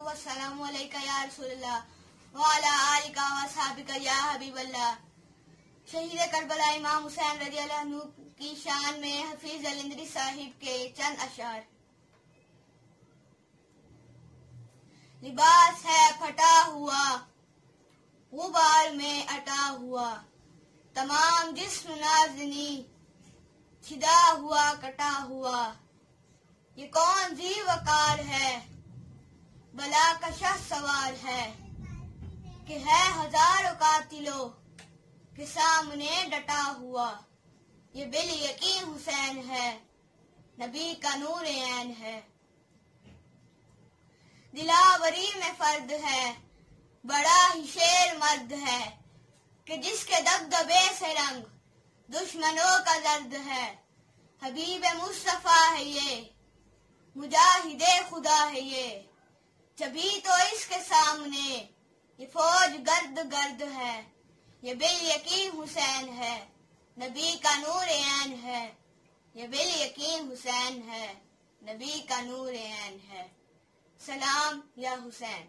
والسلام علیکہ یا رسول اللہ وعلا آلکہ وصحابکہ یا حبیب اللہ۔ شہید کربلا امام حسین رضی اللہ عنہ کی شان میں حفیظ الندری صاحب کے چند اشعار۔ لباس ہے پھٹا ہوا غبار میں اٹا ہوا، تمام جسم نازنی چھدا ہوا کٹا ہوا، یہ کون ذی وقار ہے بلا کا شہ سوار ہے، کہ ہے ہزاروں قاتلوں کے سامنے ڈٹا ہوا، یہ بالیقین حسین ہے نبی کا نور عین ہے۔ دلاوری میں فرد ہے بڑا ہی شیر مرد ہے، کہ جس کے دبدبے سے رنگ دشمنوں کا زرد ہے، حبیب مصطفیٰ ہے یہ مجاہد خدا ہے یہ، جبھی تو اس کے سامنے یہ فوج گرد گرد ہے، یہ بالیقین حسین ہے نبی کا نور عین ہے، یہ بالیقین حسین ہے نبی کا نور عین ہے۔ سلام یا حسین۔